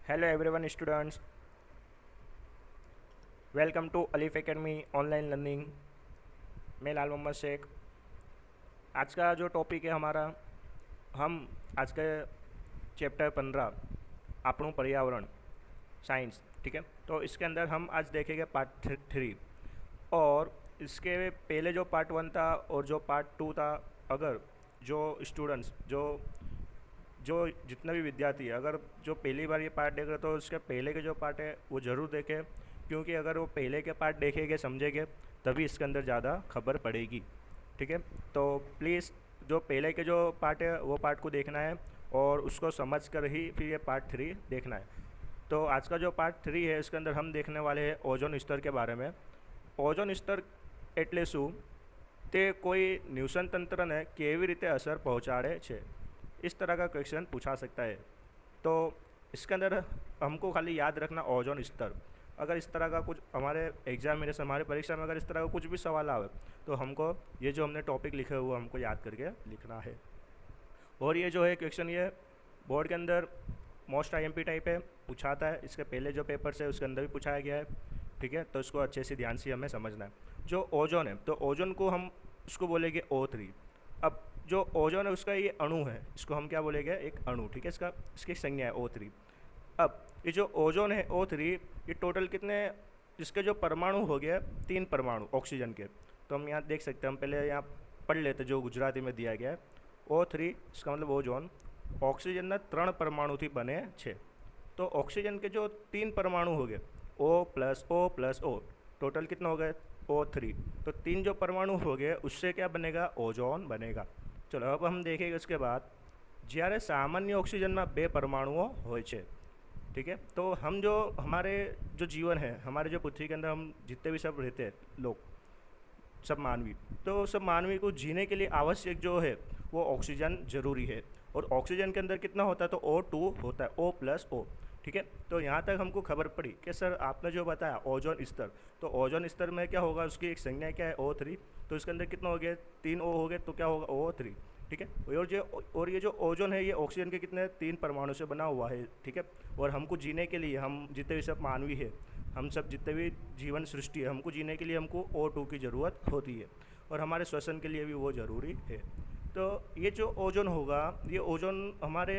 Hello everyone students, welcome to Alif academy online learning. मैं लाल मोहम्मद शेख। आज का जो टॉपिक है हमारा, हम आज के चैप्टर 15 આપણું पर्यावरण साइंस, ठीक है। तो इसके अंदर हम आज देखेंगे पार्ट 3 और इसके पहले जो पार्ट 1 था और जो पार्ट 2 था, अगर जो स्टूडेंट्स जो जो जितने भी विद्यार्थी है, अगर जो पहली बार ये पार्ट देख रहे तो उसके पहले के जो पार्ट है वो ज़रूर देखें, क्योंकि अगर वो पहले के पार्ट देखेंगे समझेंगे तभी इसके अंदर ज़्यादा खबर पड़ेगी, ठीक है। तो प्लीज़ जो पहले के जो पार्ट है वो पार्ट को देखना है और उसको समझ कर ही फिर ये पार्ट 3 देखना है। तो आज का जो पार्ट 3 है इसके अंदर हम देखने वाले हैं ओजोन स्तर के बारे में। ओजोन स्तर એટલે શું, તે કોઈ ન્યુસન તંત્રને કેવી રીતે અસર પહોંચાડે છે, इस तरह का क्वेश्चन पूछा सकता है। तो इसके अंदर हमको खाली याद रखना ओजोन स्तर। अगर इस तरह का कुछ हमारे एग्जामिनेशन हमारे परीक्षा में अगर इस तरह का कुछ भी सवाल आवे तो हमको ये जो हमने टॉपिक लिखे हुए हमको याद करके लिखना है। और ये जो है क्वेश्चन ये बोर्ड के अंदर मोस्ट आईएमपी टाइप है, पूछाता है। इसके पहले जो पेपर्स है उसके अंदर भी पूछाया गया है, ठीक है। तो इसको अच्छे से ध्यान से हमें समझना है। जो ओजोन है तो ओजोन को हम उसको बोलेंगे O3। अब जो ओजोन है उसका ये अणु है, इसको हम क्या बोलेंगे, एक अणु, ठीक है। इसकी संज्ञा है O3। अब ये जो ओजोन है O3, ये टोटल कितने, इसके जो परमाणु हो गए 3 परमाणु ऑक्सीजन के। तो हम यहाँ देख सकते हैं, हम पहले यहाँ पढ़ लेते जो गुजराती में दिया गया है। O3 इसका मतलब ओजोन ऑक्सीजन 3 परमाणु थी बने छे। तो ऑक्सीजन के जो 3 परमाणु हो गए O+O+O, टोटल कितना हो गए O3। तो 3 जो परमाणु हो गए उससे क्या बनेगा, ओजोन बनेगा। चलो अब हम देखेंगे उसके बाद, જ્યારે सामान्य ऑक्सीजन में 2 परमाणुओं હોય છે, ठीक है। तो हम जो हमारे जो जीवन है, हमारे जो पृथ्वी के अंदर हम जितने भी सब रहते हैं लोग, सब मानवी, तो सब मानवी को जीने के लिए आवश्यक जो है वो ऑक्सीजन ज़रूरी है। और ऑक्सीजन के अंदर कितना होता है, तो O2 होता है, O+O, ठीक है। तो यहाँ तक हमको खबर पड़ी कि सर आपने जो बताया ओजोन स्तर, तो ओजोन स्तर में क्या होगा, उसकी एक संज्ञा क्या है O3। तो इसके अंदर कितना हो गया, 3 O हो गए, तो क्या होगा O3, ठीक है। और ये जो ओजोन है ये ऑक्सीजन के कितने 3 परमाणु से बना हुआ है, ठीक है। और हमको जीने के लिए, हम जितने भी सब मानवी है, हम सब जितने भी जीवन सृष्टि है, हमको जीने के लिए हमको O2 की ज़रूरत होती है और हमारे श्वसन के लिए भी वो ज़रूरी है। तो ये जो ओजोन होगा, ये ओजोन हमारे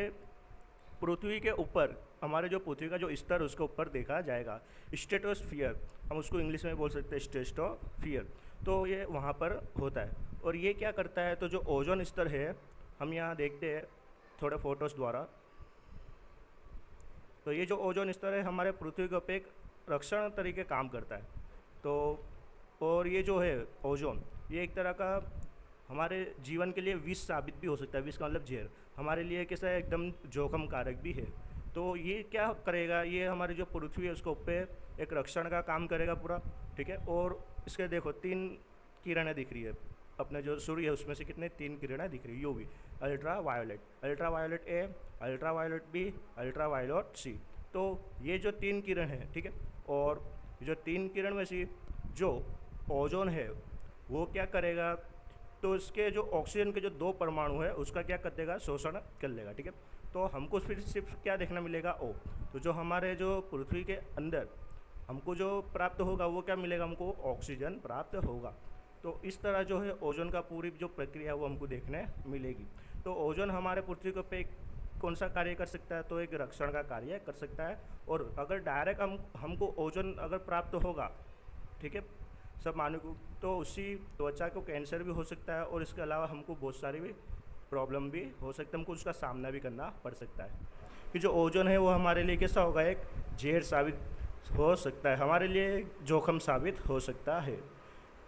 पृथ्वी के ऊपर, हमारे जो पृथ्वी का जो स्तर उसके ऊपर देखा जाएगा। स्ट्रेटोस्फियर हम उसको इंग्लिश में बोल सकते हैं, स्ट्रेटोस्फियर। तो ये वहाँ पर होता है। और ये क्या करता है, तो जो ओजोन स्तर है हम यहाँ देखते हैं थोड़े फोटोज़ द्वारा। तो ये जो ओजोन स्तर है हमारे पृथ्वी के ऊपर एक रक्षण तरीके काम करता है। तो और ये जो है ओजोन, ये एक तरह का हमारे जीवन के लिए विष साबित भी हो सकता है। विष का मतलब जहर, हमारे लिए कैसा है, एकदम जोखिम कारक भी है। तो ये क्या करेगा, ये हमारी जो पृथ्वी है उसके ऊपर एक रक्षण का काम करेगा पूरा, ठीक है। और इसके देखो 3 किरणें दिख रही है, अपने जो सूर्य है उसमें से कितने 3 किरणें दिख रही है, UV, ultraviolet A, ultraviolet B, ultraviolet C. तो ये जो 3 किरण है, ठीक है। और जो 3 किरण में से जो ओजोन है वो क्या करेगा, तो इसके जो ऑक्सीजन के जो 2 परमाणु है उसका क्या कर देगा, शोषण कर लेगा, ठीक है। तो हमको फिर सिर्फ क्या देखना मिलेगा, O। तो जो हमारे जो पृथ्वी के अंदर हमको जो प्राप्त होगा वो क्या मिलेगा, हमको ऑक्सीजन प्राप्त होगा। तो इस तरह जो है ओजोन का पूरी जो प्रक्रिया वो हमको देखने मिलेगी। तो ओजोन हमारे पृथ्वी के पे कौन सा कार्य कर सकता है, तो एक रक्षण का कार्य कर सकता है। और अगर डायरेक्ट हमको ओजोन अगर प्राप्त होगा, ठीक है, सब मानव को, तो उसी त्वचा को कैंसर भी हो सकता है और इसके अलावा हमको बहुत सारी भी प्रॉब्लम भी हो सकता है, हमको उसका सामना भी करना पड़ सकता है। कि जो ओजोन है वो हमारे लिए कैसा होगा, एक जहर साबित हो सकता है, हमारे लिए जोखिम साबित हो सकता है।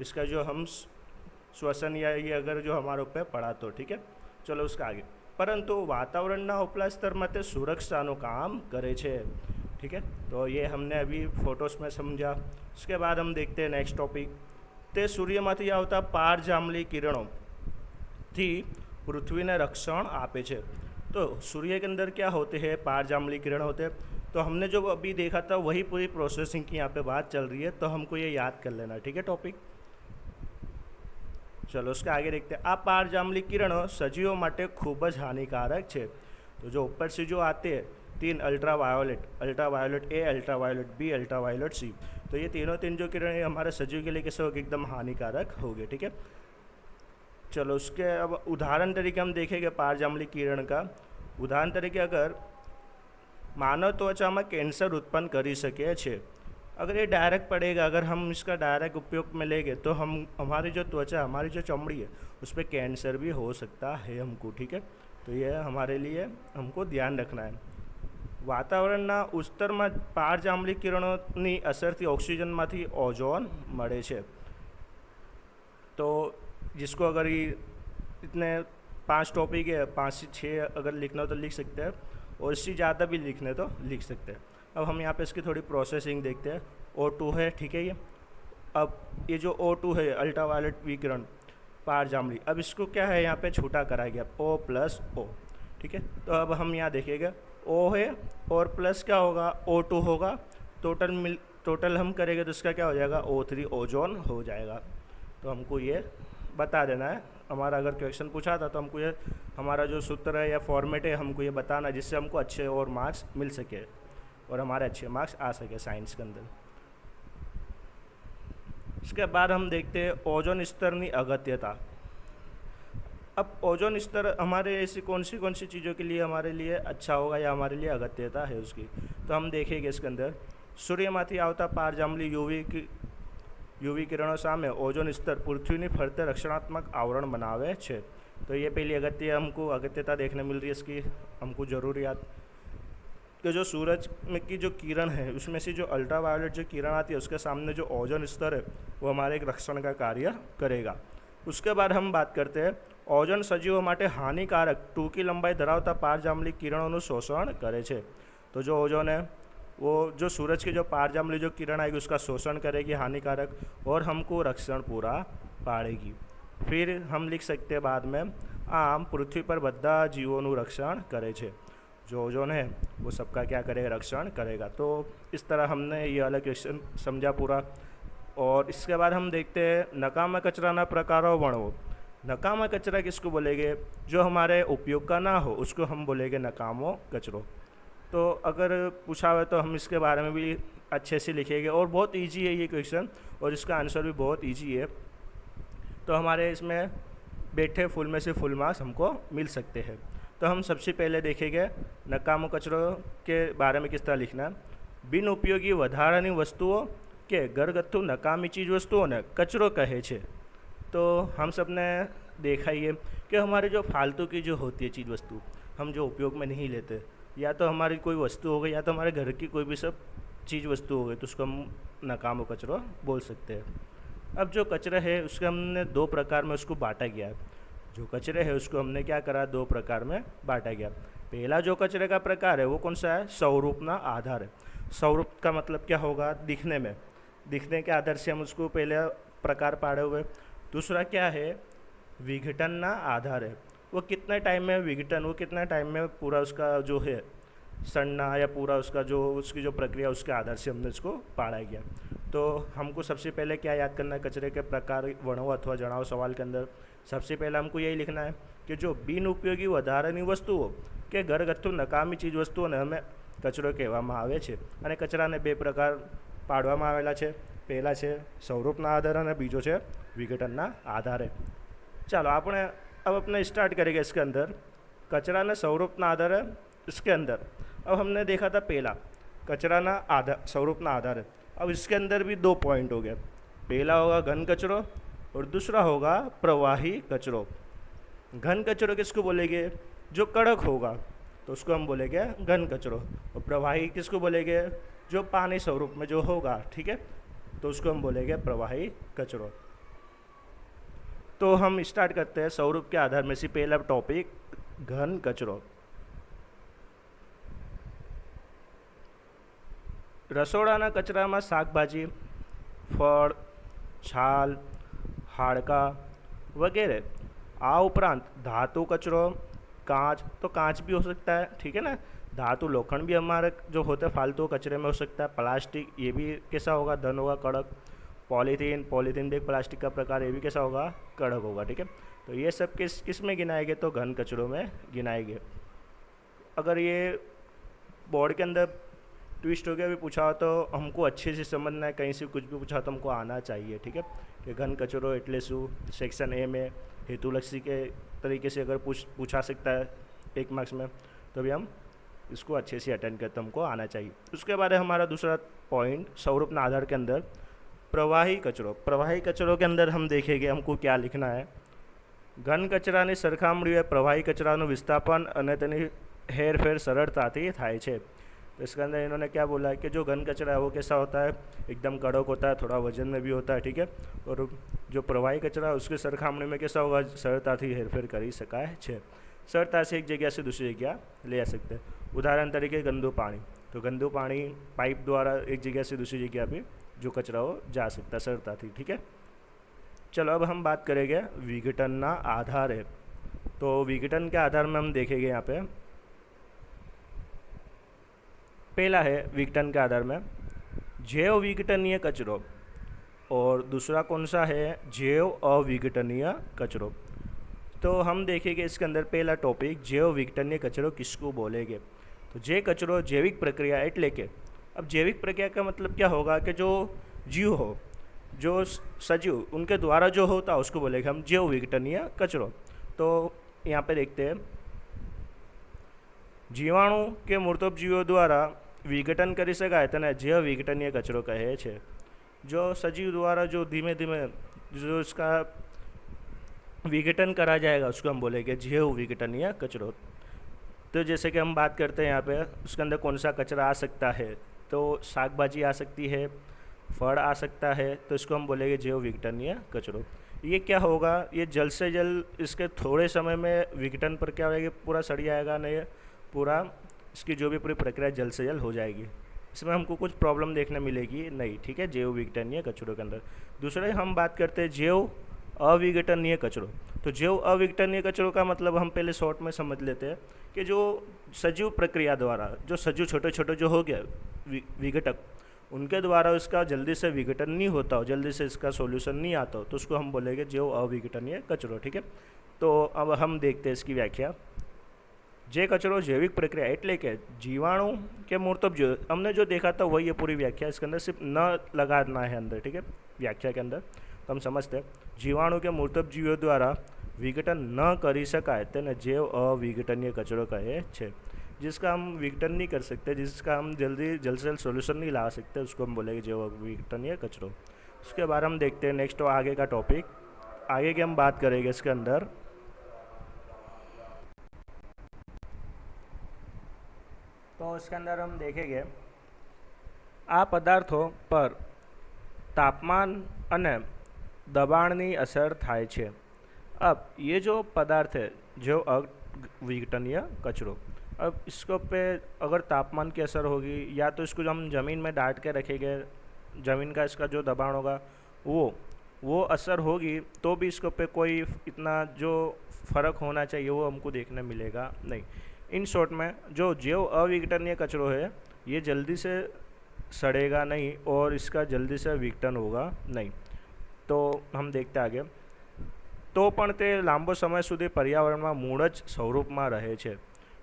इसका जो हम श्वसन या ये अगर जो हमारे ऊपर पड़ा तो, ठीक है। चलो उसका आगे, परंतु वातावरणના ઉપલા સ્તર માટે સુરક્ષાનું કામ કરે છે, ठीक है। तो ये हमने अभी फोटोज़ में समझा। उसके बाद हम देखते हैं नेक्स्ट टॉपिक, તે સૂર્યમાંથી આવતા પારજાંબલી કિરણોથી પૃથ્વીને રક્ષણ આપે છે। तो सूर्य के अंदर क्या होते हैं, पारजांबली किरण होते हैं। तो हमने जो अभी देखा था वही पूरी प्रोसेसिंग की यहाँ पे बात चल रही है, तो हमको ये याद कर लेना, ठीक है टॉपिक। चलो उसके आगे देखते हैं। आ पारजांबली किरणों सजीवों માટે ખૂબ જ हानिकारक है। तो जो ऊपर से जो आते हैं तीन ultraviolet A, ultraviolet B, ultraviolet C. तो ये तीन जो किरण है हमारे सजीव के लिए कैसे होगी, एकदम हानिकारक होगी। ठीक है, चलो उसके अब उदाहरण तरीके हम देखेंगे पारजामली किरण का। उदाहरण तरीके अगर मानव त्वचा में कैंसर उत्पन्न કરી શકે છે, अगर ये डायरेक्ट पड़ेगा, अगर हम इसका डायरेक्ट उपयोग में लेंगे तो हम हमारी जो त्वचा, हमारी जो चमड़ी है उस पर कैंसर भी हो सकता है हमको। ठीक है, तो ये हमारे लिए हमको ध्यान रखना है। વાતાવરણના ઉત્તરમાં પારજાંબલી કિરણોની અસરથી ઓક્સિજનમાંથી ઓઝોન મળે છે। तो जिसको अगर ये इतने 5 टॉपिक है, 5 से 6 अगर लिखना हो तो लिख सकते हैं, और इससे ज़्यादा भी लिखने तो लिख सकते हैं। अब हम यहाँ पे इसकी थोड़ी प्रोसेसिंग देखते हैं। O2 है, ठीक है, ये अब ये जो O2 है अल्ट्रावायलेट विकिरण पारजांबली, अब इसको क्या है यहाँ पे छूटा कराया गया O+O। ठीक है, तो अब हम यहाँ देखेंगे O है और प्लस क्या होगा O2 होगा, टोटल हम करेंगे तो इसका क्या हो जाएगा O3 ओजोन हो जाएगा। तो हमको ये बता देना है। हमारा अगर क्वेश्चन पूछा था तो हमको ये हमारा जो सूत्र है या फॉर्मेट है हमको ये बताना, जिससे हमको अच्छे और मार्क्स मिल सके और हमारे अच्छे मार्क्स आ सके साइंस के अंदर। इसके बाद हम देखते हैं ओजोन स्तर की अगत्यता। अब ओजोन स्तर हमारे ऐसी कौन सी चीज़ों के लिए हमारे लिए अच्छा होगा या हमारे लिए अगत्यता है उसकी, तो हम देखेंगे इसके अंदर सूर्यमांथी आवता पारजांबली યુવી કિરણો સામે ઓઝોન સ્તર પૃથ્વીની ફરતે રક્ષણાત્મક આવરણ બનાવે છે। तो ये पहली हमको अगत्यता देखने मिल रही है इसकी, हमको ज़रूरियात कि जो सूरज में की जो किरण है उसमें से जो अल्ट्रावायलेट जो किरण आती है उसके सामने जो ओजोन स्तर है वो हमारे एक रक्षण का कार्य करेगा। उसके बाद हम बात करते हैं ओजोन सजीवों माटे हानिकारक टूकी लंबाई धरावता पारजांबली किरणों शोषण करे छे। तो जो ओजोन है वो जो सूरज की जो पारजांबली जो किरण आएगी उसका शोषण करेगी हानिकारक, और हमको रक्षण पूरा पाड़ेगी। फिर हम लिख सकते हैं बाद में आम पृथ्वी पर बधा जीवों रक्षण करे छे। जो ओजोन है वो सबका क्या करेगा, रक्षण करेगा। तो इस तरह हमने ये अलग क्वेश्चन समझा पूरा। और इसके बाद हम देखते हैं नकामा कचराना प्रकारों वर्णो। नकामा कचरा किसको बोलेंगे, जो हमारे उपयोग का ना हो उसको हम बोलेंगे नकामो कचरो। तो अगर पूछा हुआ तो हम इसके बारे में भी अच्छे से लिखेंगे, और बहुत इजी है ये क्वेश्चन और इसका आंसर भी बहुत इजी है। तो हमारे इसमें बैठे फुल में से फुल मार्क्स हमको मिल सकते हैं। तो हम सबसे पहले देखेंगे नकामो कचरो के बारे में किस तरह लिखना है। बिन उपयोगी વધારાની वस्तुओं के घरगथ्थु नकामी चीज़ वस्तुओं ने कचरो कहे छे। तो हम सब ने देखा ही है कि हमारे जो फालतू की जो होती है चीज़ वस्तु, हम जो उपयोग में नहीं लेते, या तो हमारी कोई वस्तु हो गई या तो हमारे घर की कोई भी सब चीज़ वस्तु हो गई, तो उसको हम नकामो कचरो बोल सकते हैं। अब जो कचरा है उसके हमने 2 प्रकार में उसको बांटा गया है। जो कचरे है उसको हमने क्या करा, 2 प्रकार में बांटा गया। पहला जो कचरे का प्रकार है वो कौन सा है, स्वरूपना आधार है। स्वरूप का मतलब क्या होगा, दिखने के आधार से हम उसको पहले प्रकार पाड़े हुए। दूसरा क्या है, विघटन आधार है, वो कितने टाइम में विघटन, वो कितने टाइम में पूरा उसका जो है सड़ना या पूरा उसका जो उसकी जो प्रक्रिया उसके आधार से हमने इसको पाड़ा गया। तो हमको सबसे पहले क्या याद करना है, कचरे के प्रकार वर्णो अथवा जणाओ सवाल के अंदर सबसे पहले हमको यही लिखना है कि जो बिन उपयोगी વધારાની वस्तुओं के घरगथ्थु नकामी चीज वस्तुओं हमें कचरो कहेवामां आवे छे। अने कचराने 2 प्रकार पाडवामां आवेला छे। पहला है स्वरूपना आधार और बीजो है विघटनना आधारे। चलो आपने अब अपने स्टार्ट करेंगे इसके अंदर कचराना स्वरूपना आधार है। इसके अंदर अब हमने देखा था पहला कचराना आधार स्वरूपना आधार है। अब इसके अंदर भी 2 पॉइंट हो गए। पहला होगा घन कचरो और दूसरा होगा प्रवाही कचरो। घन कचरो किसको बोलेंगे, जो कड़क होगा तो उसको हम बोलेंगे घन कचरो, और प्रवाही किसको बोलेंगे, जो पानी स्वरूप में जो होगा, ठीक है, तो उसको हम बोलेंगे प्रवाही कचरो। तो हम स्टार्ट करते हैं स्वरूप के आधार में से पहला टॉपिक घन कचरो। रसोड़ाना कचरामां शाकभाजी, फळ, छाल, हाड़का वगैरह, आ उपरांत धातु कचरो, कांच, तो कांच भी हो सकता है, ठीक है ना। धातु लोखंड भी हमारे जो होते हैं फालतू कचरे में हो सकता है। प्लास्टिक, ये भी कैसा होगा, घन होगा, कड़क। पॉलीथीन भी एक प्लास्टिक का प्रकार, ये भी कैसा होगा, कड़क होगा, ठीक है। तो ये सब किस में गिनाएंगे, तो घन कचरों में गिनाएंगे। अगर ये बोर्ड के अंदर ट्विस्ट हो गया भी पूछा हो तो हमको अच्छे से समझना है, कहीं से कुछ भी पूछा हो तो हमको आना चाहिए, ठीक है। कि घन कचरो एटले शू, सेक्शन ए में हेतुलक्षी के तरीके से अगर पूछा सकता है 1 मार्क्स में, तो भी हम इसको अच्छे से अटेंड करते हमको आना चाहिए। उसके बाद हमारा दूसरा पॉइंट स्वरूप आधार के अंदर प्रवाही कचरो। प्रवाही कचरो के अंदर हम देखेंगे हमको क्या लिखना है। ઘન કચરાની સરખામણીએ પ્રવાહી કચરાનું વિસ્થાપન અને તેની हेरफेर सरलताથી થાય છે। तो इसके अंदर इन्होंने क्या बोला है कि जो घन कचरा है वो कैसा होता है, एकदम कड़क होता है, थोड़ा वजन में भी होता है, ठीक है। और जो प्रवाही कचरा है उसकी सरखामणी में कैसा होगा, सरलताથી हेरफेर કરી શકાય છે। सरलता से एक जगह से दूसरी जगह ले आ सकते हैं। उदाहरण तरीके गंदू पानी, तो गंदू पानी पाइप द्वारा एक जगह से दूसरी जगह पे जो कचरा हो जा सकता है सरलताથી, ठीक है। चलो अब हम बात करेंगे विघटनना आधारे। तो विघटन के आधार में हम देखेंगे यहाँ पे पहला है विघटन के आधार में जैव विघटनीय कचरो, और दूसरा कौन सा है, जैव अविघटनीय कचरो। तो हम देखेंगे इसके अंदर पहला टॉपिक जैव विघटनीय कचरो किसको बोलेंगे। तो जे कचरो जैविक प्रक्रिया एटले के, अब जैविक प्रक्रिया का मतलब क्या होगा कि जो जीव हो, जो सजीव उनके द्वारा जो होता है उसको बोलेंगे हम जैव विघटनीय कचरो। तो यहाँ पे देखते हैं जीवाणु के मृतोपजीवों द्वारा विघटन કરી શકાય તેને जैव विघटनीय कचरो कहे છે। जो सजीव द्वारा जो धीमे धीमे जो इसका विघटन करा जाएगा उसको हम बोलेंगे जैव विघटनीय कचरो। तो जैसे कि हम बात करते हैं यहाँ पे उसके अंदर कौन सा कचरा आ सकता है, तो शाक भाजी आ सकती है, फल आ सकता है, तो इसको हम बोलेंगे जैव विघटनीय कचरो। ये क्या होगा, ये जल्द से जल्द इसके थोड़े समय में विघटन पर क्या होगा, पूरा सड़ जाएगा, नहीं पूरा इसकी जो भी पूरी प्रक्रिया जल्द से जल्द हो जाएगी, इसमें हमको कुछ प्रॉब्लम देखने मिलेगी नहीं, ठीक है, जैव विघटनीय कचरों के अंदर। दूसरे हम बात करते हैं जैव अविघटनीय कचरो। तो जैव अविघटनीय कचरों का मतलब हम पहले शॉर्ट में समझ लेते हैं कि जो सजीव प्रक्रिया द्वारा जो सजीव छोटे छोटे जो हो गया विघटक, उनके द्वारा उसका जल्दी से विघटन नहीं होता हो, जल्दी से इसका सॉल्यूशन नहीं आता हो, तो उसको हम बोलेंगे जैव अविघटनीय कचरो, ठीक है। तो अब हम देखते हैं इसकी व्याख्या। जे कचरो जैविक प्रक्रिया एटले के जीवाणु के मूर्तोपजीव, हमने जो देखा था वही ये पूरी व्याख्या, इसके अंदर सिर्फ न लगाना है अंदर, ठीक है, व्याख्या के अंदर। तो हम समझते हैं जीवाणु के मूर्तोपजीवों द्वारा विघटन न करी शकाय तेने जैव अविघटनीय कचरो कहे छे। जिसका हम विघटन नहीं कर सकते, जिसका हम जल्द से जल्द सॉल्यूशन नहीं ला सकते, उसको हम बोलेंगे जैव अविघटनीय कचरो। उसके बाद हम देखते हैं नेक्स्ट आगे का टॉपिक, आगे की हम बात करेंगे इसके अंदर। तो इसके अंदर हम देखेंगे आ पदार्थों पर तापमान अने दबाणनी असर थाय छे। अब ये जो पदार्थ है जो अविघटनीय कचरो, अब इसको पे अगर तापमान की असर होगी या तो इसको हम ज़मीन में डांट के रखेंगे, ज़मीन का इसका जो दबाव होगा वो असर होगी, तो भी इसको पे कोई इतना जो फ़र्क होना चाहिए वो हमको देखने मिलेगा नहीं। इन शॉर्ट में जो जैव अविघटनीय कचरो है ये जल्दी से सड़ेगा नहीं और इसका जल्दी से विघटन होगा नहीं। तो हम देखते आगे। तो पण ते लांबो समय सुधी पर्यावरण में मूल ज स्वरूप में रहे छे।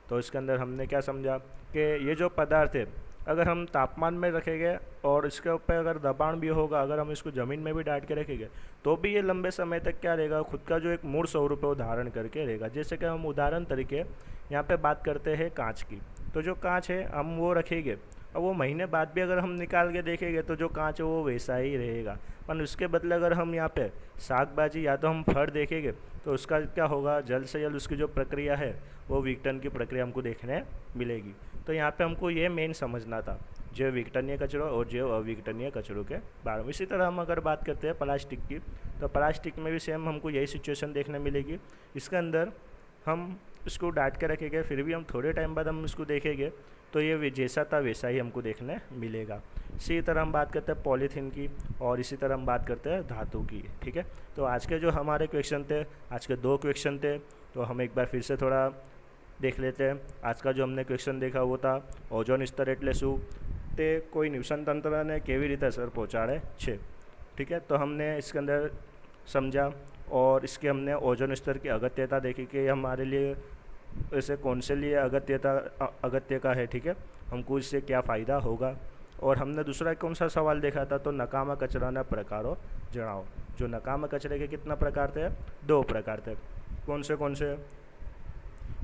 तो इसके अंदर हमने क्या समझा कि ये जो पदार्थ है अगर हम तापमान में रखेंगे और इसके ऊपर अगर दबाण भी होगा, अगर हम इसको ज़मीन में भी डाल के रखेंगे तो भी ये लंबे समय तक क्या रहेगा, खुद का जो एक मूल स्वरूप है वो धारण करके रहेगा। जैसे कि हम उदाहरण तरीके यहाँ पे बात करते हैं कांच की। तो जो कांच है हम वो रखेंगे, अब वो महीने बाद भी अगर हम निकाल के देखेंगे तो जो कांच है वो वैसा ही रहेगा। पर उसके बदले अगर हम यहाँ पे साग भाजी या तो हम फल देखेंगे तो उसका क्या होगा, जल्द से जल्द उसकी जो प्रक्रिया है वो विघटन की प्रक्रिया हमको देखने मिलेगी। तो यहाँ पे हमको ये मेन समझना था जैव विघटनीय कचरों और जैव अविघटनीय कचरों के बारे में। इसी तरह हम अगर बात करते हैं प्लास्टिक की, तो प्लास्टिक में भी सेम हमको यही सिचुएशन देखने मिलेगी। इसके अंदर हम इसको डांट के रखेंगे, फिर भी हम थोड़े टाइम बाद हम इसको देखेंगे तो ये जैसा था वैसा ही हमको देखने मिलेगा। इसी तरह हम बात करते हैं पॉलीथीन की, और इसी तरह हम बात करते हैं धातु की, ठीक है। तो आज के जो हमारे क्वेश्चन थे, आज के 2 क्वेश्चन थे, तो हम एक बार फिर से थोड़ा देख लेते हैं। आज का जो हमने क्वेश्चन देखा वो था ओजोन स्तर एटले शुं, ते कोई न्यूसन तंत्र ने केवी रीते असर पहुँचाड़े छे, ठीक है। तो हमने इसके अंदर समझा और इसके हमने ओजोन स्तर की अगत्यता देखी कि हमारे लिए वैसे कौन से लिए अगत्य का है, ठीक है, हमको इससे क्या फ़ायदा होगा। और हमने दूसरा कौन सा सवाल देखा था, तो नकामा कचराना प्रकारों जनाओ। जो नकामा कचरे के कितना प्रकार थे, 2 प्रकार थे। कौन से,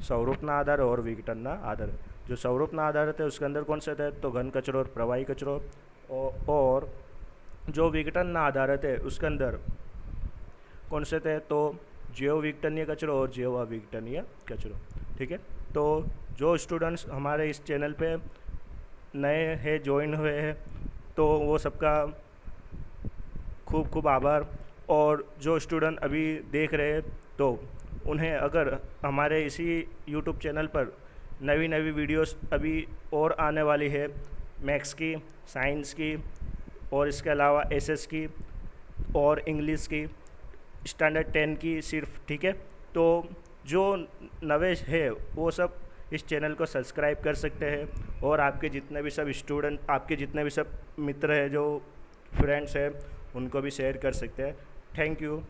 स्वरूपना आधार और विघटनना आधार। जो स्वरूपना आधार थे उसके अंदर कौन से थे, तो घन कचरो और प्रवाही कचरो। और जो विघटनना आधार थे उसके अंदर कौन से थे, तो जैव विघटनीय कचरो और जैव अविघटनीय कचरो, ठीक है। तो जो स्टूडेंट्स हमारे इस चैनल पे नए हैं, ज्वाइन हुए हैं, तो वो सबका खूब खूब आभार। और जो स्टूडेंट अभी देख रहे हैं, तो उन्हें अगर हमारे इसी यूट्यूब चैनल पर नई नई वीडियोस अभी और आने वाली है, मैथ्स की, साइंस की, और इसके अलावा एसएस की और इंग्लिश की, स्टैंडर्ड 10 की सिर्फ, ठीक है। तो जो नवे है वो सब इस चैनल को सब्सक्राइब कर सकते हैं, और आपके जितने भी सब स्टूडेंट, आपके जितने भी सब मित्र हैं, जो फ्रेंड्स हैं, उनको भी शेयर कर सकते हैं। Thank you.